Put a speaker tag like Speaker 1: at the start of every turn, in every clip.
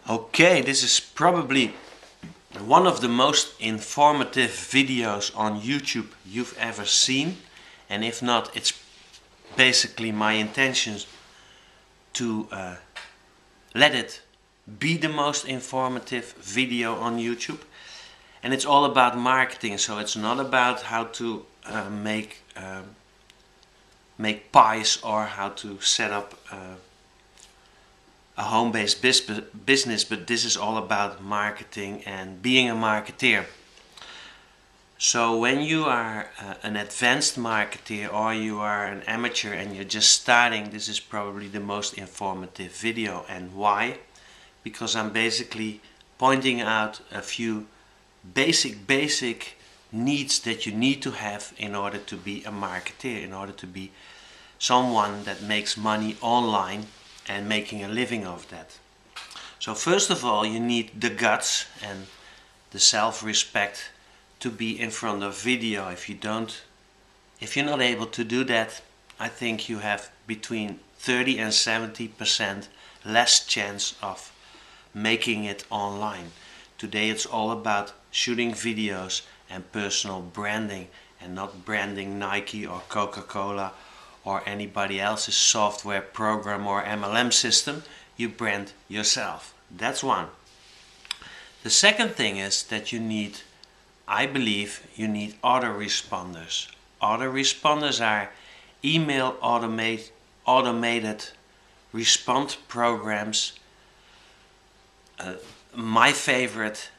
Speaker 1: Okay, this is probably one of the most informative videos on YouTube you've ever seen, and if not, it's basically my intention to let it be the most informative video on YouTube. And it's all about marketing, so it's not about how to make pies or how to set up a home-based business, but this is all about marketing and being a marketeer. So when you are an advanced marketeer or you are an amateur and you're just starting, this is probably the most informative video. And why? Because I'm basically pointing out a few basic needs that you need to have in order to be a marketeer, in order to be someone that makes money online and making a living of that. So first of all, you need the guts and the self-respect to be in front of video. If you're not able to do that, I think you have between 30 and 70% less chance of making it online. Today it's all about shooting videos and personal branding, and not branding Nike or Coca-Cola or anybody else's software program or MLM system. You brand yourself. That's one. The second thing is that you need, I believe, you need autoresponders. Autoresponders are email automated response programs. My favorite,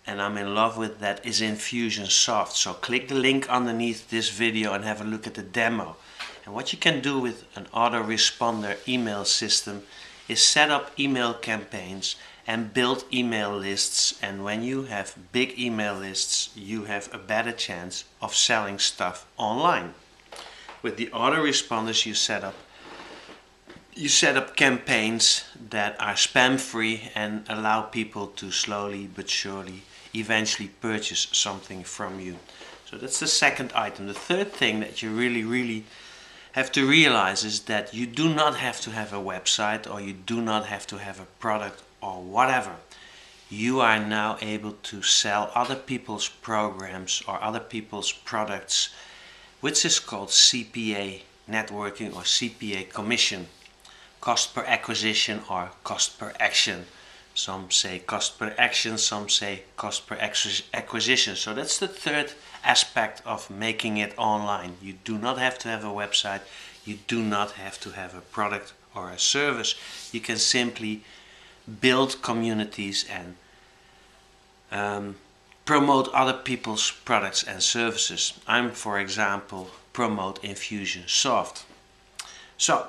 Speaker 1: and I'm in love with that, is Infusionsoft. So click the link underneath this video and have a look at the demo. And what you can do with an autoresponder email system is set up email campaigns and build email lists. And when you have big email lists, you have a better chance of selling stuff online. With the autoresponders, you set up campaigns that are spam free and allow people to slowly but surely eventually purchase something from you. So that's the second item. The third thing that you really have to realize is that you do not have to have a website, or you do not have to have a product or whatever. You are now able to sell other people's programs or other people's products, which is called CPA networking or CPA commission. Cost per acquisition or cost per action. Some say cost per action, some say cost per acquisition. So that's the third aspect of making it online. You do not have to have a website. You do not have to have a product or a service. You can simply build communities and promote other people's products and services. I'm, for example, promote Infusionsoft. So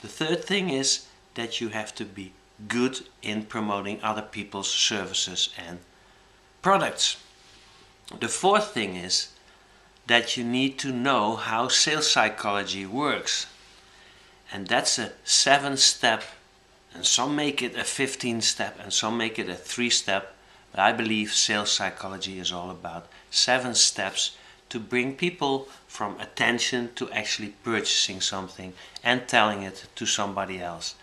Speaker 1: the third thing is that you have to be good in promoting other people's services and products. The fourth thing is that you need to know how sales psychology works. And that's a 7-step, and some make it a 15-step, and some make it a 3-step. But I believe sales psychology is all about 7 steps to bring people from attention to actually purchasing something and telling it to somebody else.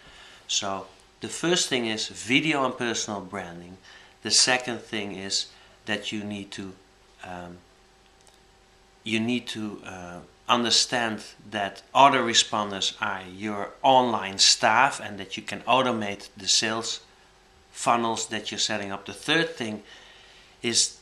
Speaker 1: So the first thing is video and personal branding. The second thing is that you need to understand that autoresponders are your online staff and that you can automate the sales funnels that you're setting up. The third thing is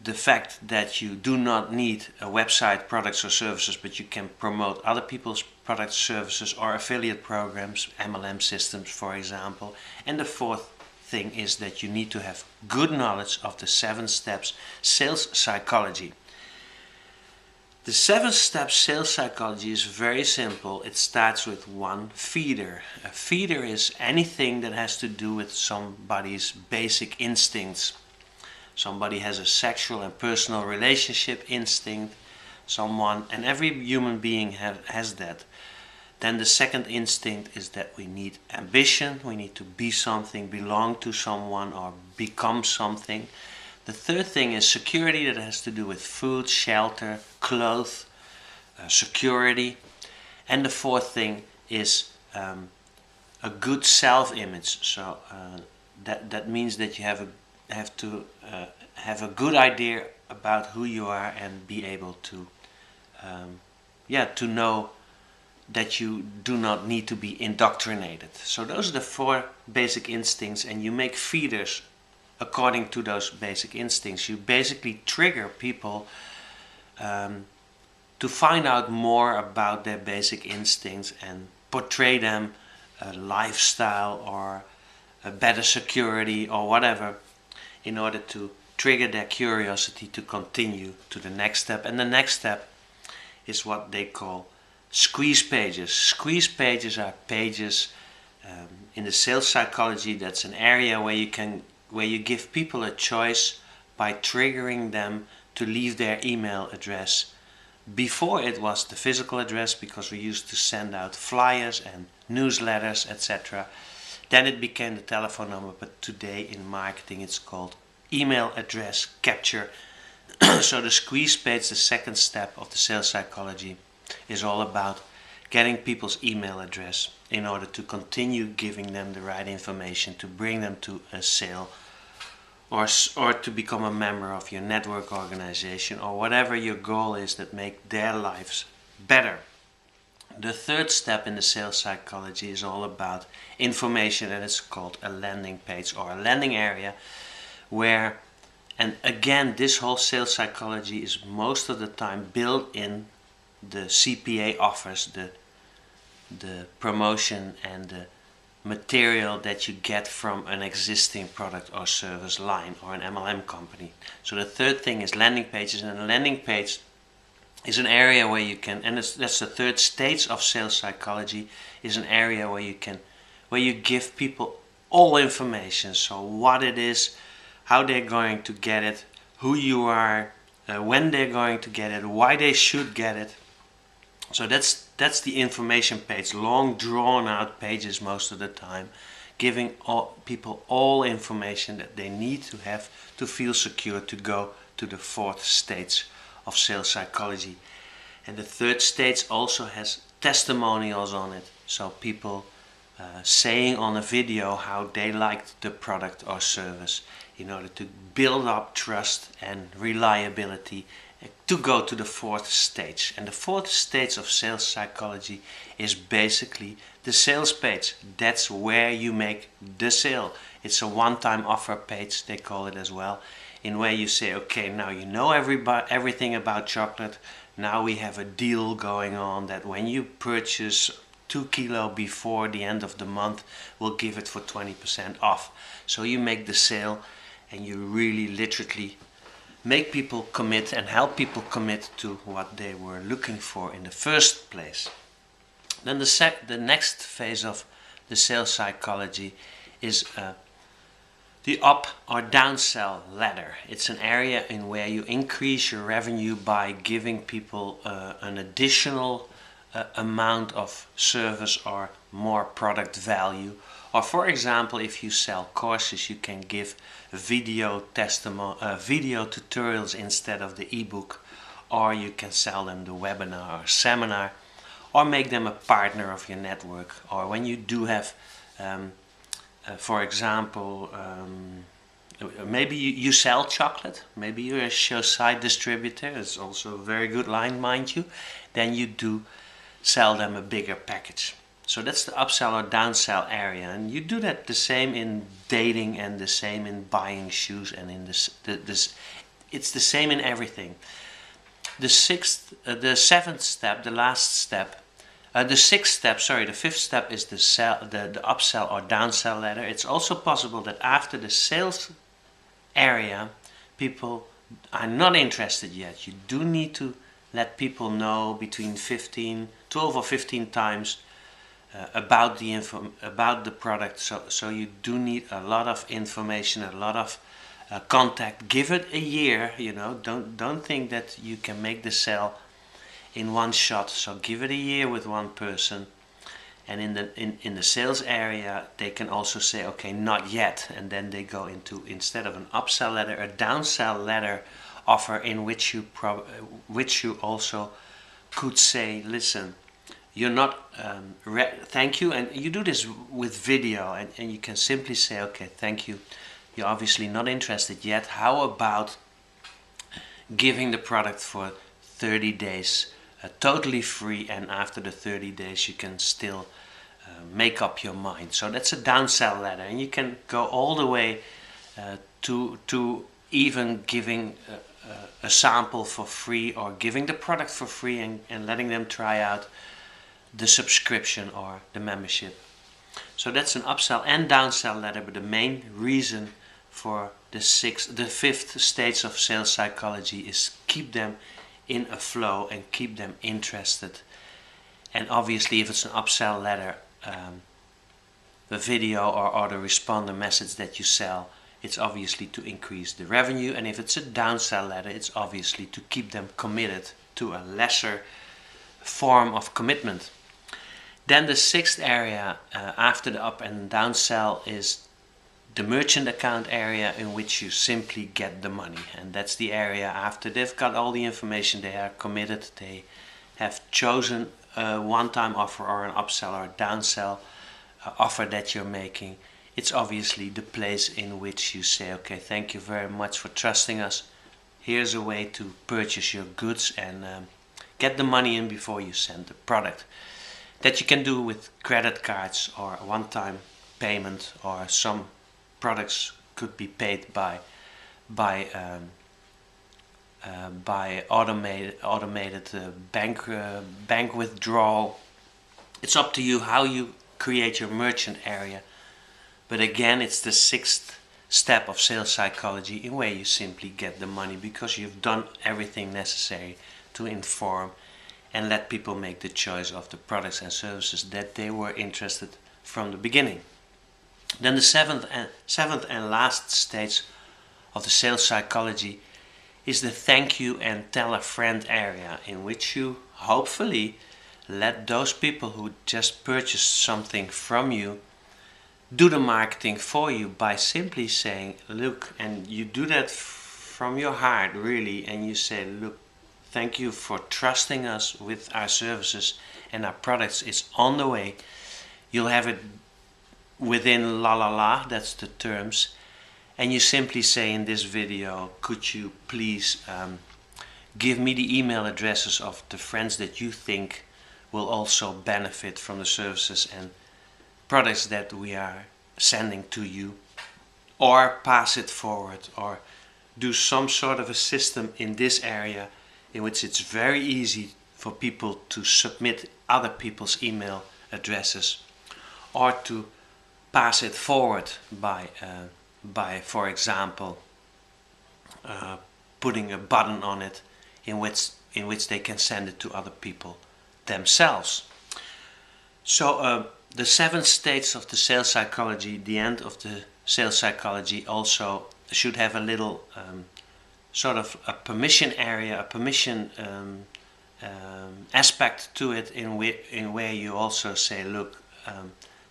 Speaker 1: the fact that you do not need a website, products or services, but you can promote other people's products, services or affiliate programs, MLM systems for example. And the fourth thing is that you need to have good knowledge of the 7 steps sales psychology. The 7 steps sales psychology is very simple. It starts with one feeder. A feeder is anything that has to do with somebody's basic instincts. Somebody has a sexual and personal relationship instinct, and every human being has that. Then the second instinct is that we need ambition, we need to be something, belong to someone or become something. The third thing is security, that has to do with food, shelter, clothes, security. And the fourth thing is a good self-image. So that means that you have to have a good idea about who you are and be able to to know that you do not need to be indoctrinated. So those are the 4 basic instincts, and you make feeders according to those basic instincts. You basically trigger people to find out more about their basic instincts and portray them a lifestyle or a better security or whatever, in order to trigger their curiosity to continue to the next step. And the next step is what they call squeeze pages. Squeeze pages are pages in the sales psychology. That's an area where you give people a choice by triggering them to leave their email address. Before it was the physical address, because we used to send out flyers and newsletters, etc. Then it became the telephone number, but today in marketing it's called email address capture. So the squeeze page, the second step of the sales psychology, is all about getting people's email address in order to continue giving them the right information to bring them to a sale, or to become a member of your network organization, or whatever your goal is that make their lives better. The third step in the sales psychology is all about information, and it's called a landing page or a landing area, where, and again, this whole sales psychology is most of the time built in the CPA offers, the promotion and the material that you get from an existing product or service line or an MLM company. So the third thing is landing pages, and a landing page is an area where you can, and that's the third stage of sales psychology, is an area where you give people all information. So what it is, how they're going to get it, who you are, when they're going to get it, why they should get it. So that's the information page, long drawn out pages most of the time, giving people all information that they need to have to feel secure to go to the fourth stage of sales psychology. And the third stage also has testimonials on it, so people saying on a video how they liked the product or service, in order to build up trust and reliability to go to the fourth stage. And the fourth stage of sales psychology is basically the sales page. That's where you make the sale. It's a one-time offer page, they call it as well, in where you say, okay, now you know everything about chocolate. Now we have a deal going on that when you purchase 2 kilo before the end of the month, we'll give it for 20% off. So you make the sale, and you really literally make people commit and help people commit to what they were looking for in the first place. Then the next phase of the sales psychology is the up or downsell ladder. It's an area in where you increase your revenue by giving people an additional amount of service or more product value. Or for example, if you sell courses, you can give video tutorials instead of the ebook, or you can sell them the webinar or seminar, or make them a partner of your network. Or when you do have, for example, maybe you sell chocolate, maybe you're a side distributor, it's also a very good line, mind you, then you do sell them a bigger package. So that's the upsell or downsell area, and you do that the same in dating and the same in buying shoes, and in this it's the same in everything. The seventh step, the last step, the fifth step is the upsell or downsell ladder. It's also possible that after the sales area, people are not interested yet. You do need to let people know between 12 or 15 times about the product, so you do need a lot of information, a lot of contact. Give it a year, you know. Don't think that you can make the sale in one shot. So give it a year with one person, and in the sales area they can also say, okay, not yet, and then they go into, instead of an upsell ladder, a downsell ladder offer, in which you also could say, listen, you're not thank you, and you do this with video, and you can simply say, okay, thank you, you're obviously not interested yet. How about giving the product for 30 days totally free, and after the 30 days you can still make up your mind. So that's a downsell letter, and you can go all the way to even giving a sample for free, or giving the product for free and letting them try out the subscription or the membership. So that's an upsell and downsell letter, but the main reason for the fifth stage of sales psychology is keep them in a flow and keep them interested. And obviously, if it's an upsell letter, the video or autoresponder message that you sell, it's obviously to increase the revenue. And if it's a downsell letter, it's obviously to keep them committed to a lesser form of commitment. Then the sixth area after the up and downsell is the merchant account area, in which you simply get the money. And that's the area after they've got all the information, they are committed, they have chosen a one-time offer or an upsell or a downsell offer that you're making. It's obviously the place in which you say, okay, thank you very much for trusting us. Here's a way to purchase your goods and get the money in before you send the product. That you can do with credit cards or a one-time payment, or some products could be paid by automated bank withdrawal. It's up to you how you create your merchant area. But again, it's the sixth step of sales psychology, in where you simply get the money because you've done everything necessary to inform and let people make the choice of the products and services that they were interested from the beginning. Then the seventh and last stage of the sales psychology is the thank you and tell a friend area, in which you hopefully let those people who just purchased something from you do the marketing for you by simply saying, look, and you do that from your heart really, and you say, look, thank you for trusting us with our services and our products. It's on the way. You'll have it within that's the terms. And you simply say in this video, could you please give me the email addresses of the friends that you think will also benefit from the services and products that we are sending to you, or pass it forward, or do some sort of a system in this area in which it's very easy for people to submit other people's email addresses, or to pass it forward by for example, putting a button on it in which they can send it to other people themselves. So the seventh stage of the sales psychology, the end of the sales psychology, also should have a little sort of a permission area, a permission aspect to it, in where you also say, look,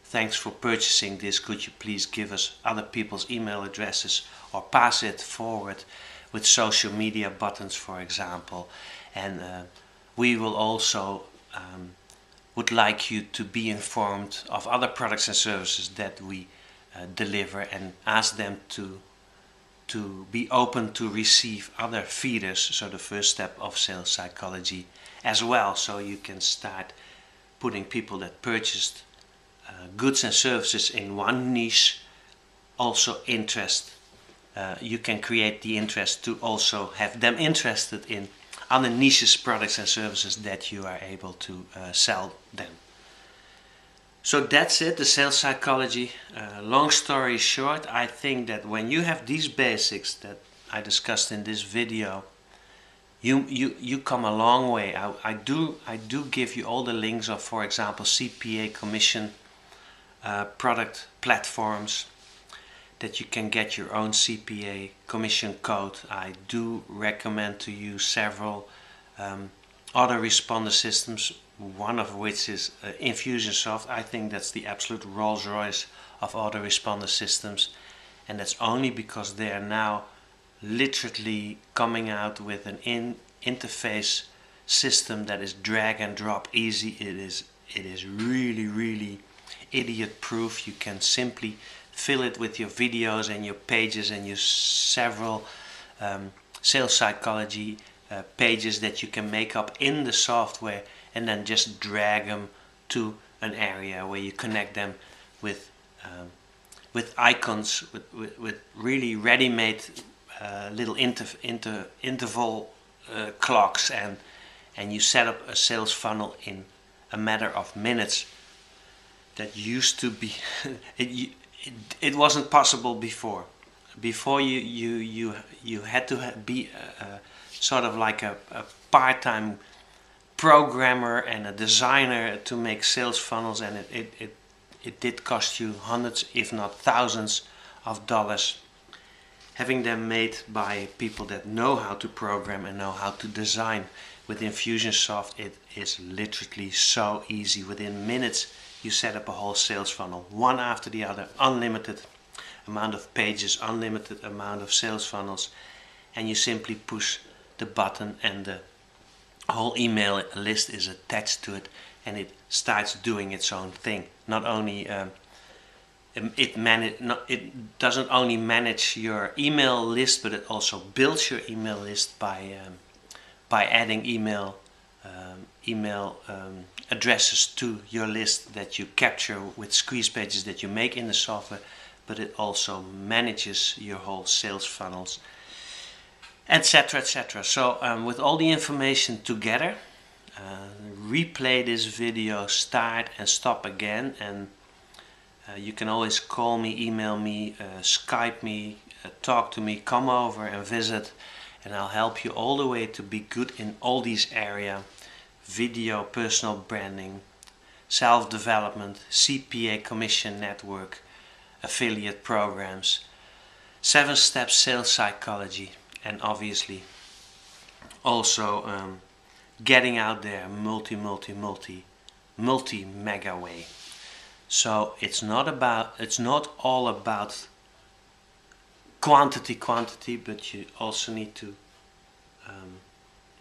Speaker 1: thanks for purchasing this, could you please give us other people's email addresses, or pass it forward with social media buttons, for example. And we will also would like you to be informed of other products and services that we deliver, and ask them to be open to receive other feeders. So the first step of sales psychology as well, so you can start putting people that purchased goods and services in one niche also interest. You can create the interest to also have them interested in other niches, products and services that you are able to sell them. So that's it, the sales psychology. Long story short, I think that when you have these basics that I discussed in this video, you come a long way. I do give you all the links of, for example, CPA commission product platforms, that you can get your own CPA commission code. I do recommend to use several autoresponder systems, one of which is Infusionsoft. I think that's the absolute Rolls Royce of autoresponder systems, and that's only because they are now literally coming out with an interface system that is drag and drop easy. It is it is really idiot proof. You can simply fill it with your videos and your pages and your several sales psychology pages that you can make up in the software, and then just drag them to an area where you connect them with icons, with really ready-made little interval clocks, and you set up a sales funnel in a matter of minutes. That used to be it wasn't possible before. Before you had to be sort of like a part-time programmer and a designer to make sales funnels, and it did cost you hundreds if not thousands of dollars. Having them made by people that know how to program and know how to design. With Infusionsoft it is literally so easy. Within minutes you set up a whole sales funnel, one after the other, unlimited amount of pages, unlimited amount of sales funnels, and you simply push the button and the whole email list is attached to it, and it starts doing its own thing. Not only it doesn't only manage your email list, but it also builds your email list by adding email addresses to your list that you capture with squeeze pages that you make in the software. But it also manages your whole sales funnels, etc, etc. So with all the information together, replay this video, start and stop again, and you can always call me, email me, Skype me, talk to me, come over and visit, and I'll help you all the way to be good in all these areas: video, personal branding, self-development, CPA commission network, affiliate programs, 7-step sales psychology, and obviously also getting out there multi-mega way. So it's not all about quantity, but you also need to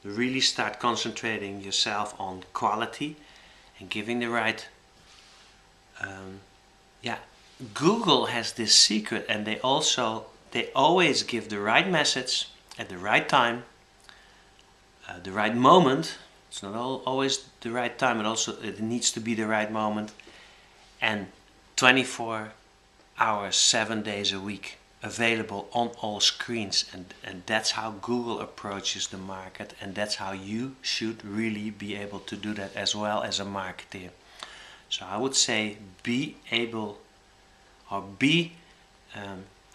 Speaker 1: really start concentrating yourself on quality and giving the right Google has this secret, and they always give the right message at the right time, the right moment. It's not always the right time, it needs to be the right moment, and 24 hours, 7 days a week, available on all screens. And that's how Google approaches the market, and that's how you should really be able to do that as well as a marketer. So I would say be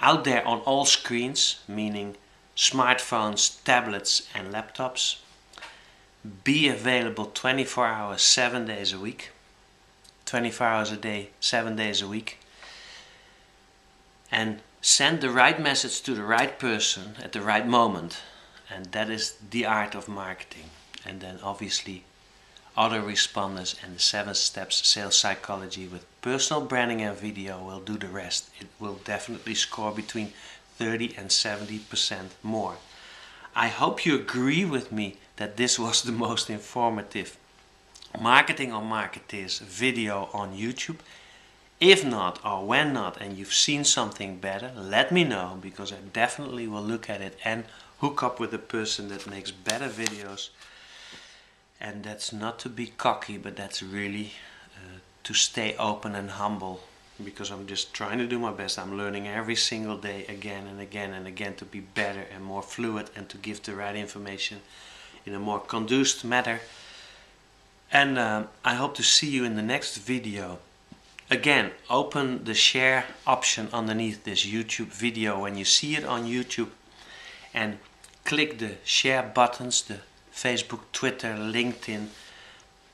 Speaker 1: out there on all screens, meaning smartphones, tablets and laptops. Be available 24 hours, 7 days a week. 24 hours a day, 7 days a week. And send the right message to the right person at the right moment. And that is the art of marketing. And then obviously autoresponders and the 7 steps sales psychology with personal branding and video will do the rest. It will definitely score between 30 and 70% more. I hope you agree with me that this was the most informative Marketing on Marketers video on YouTube. If not, or when not, and you've seen something better, let me know, because I definitely will look at it and hook up with a person that makes better videos. And that's not to be cocky, but that's really to stay open and humble, because I'm just trying to do my best. I'm learning every single day again and again and again to be better and more fluid and to give the right information in a more conducive manner. And I hope to see you in the next video. Again, open the share option underneath this YouTube video when you see it on YouTube, and click the share buttons, the Facebook, Twitter, LinkedIn,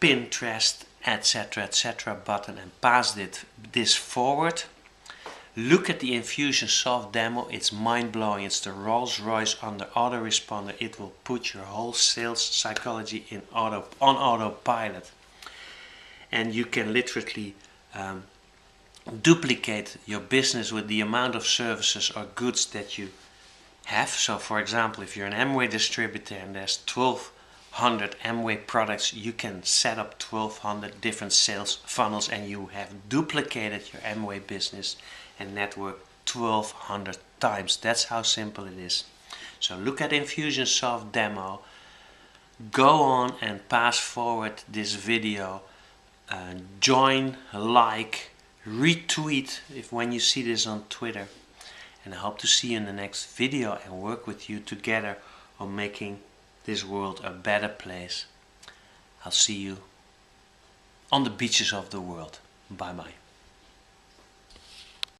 Speaker 1: Pinterest, etc button, and pass this forward. Look at the Infusionsoft demo. It's mind-blowing. It's the Rolls-Royce under autoresponder. It will put your whole sales psychology on autopilot, and you can literally duplicate your business with the amount of services or goods that you have. So for example, if you're an Amway distributor and there's 12 1,200 Amway products, you can set up 1,200 different sales funnels, and you have duplicated your Amway business and network 1,200 times. That's how simple it is. So look at Infusionsoft demo, go on and pass forward this video, join, like, retweet if when you see this on Twitter, and I hope to see you in the next video and work with you together on making this world a better place. I'll see you on the beaches of the world. Bye bye.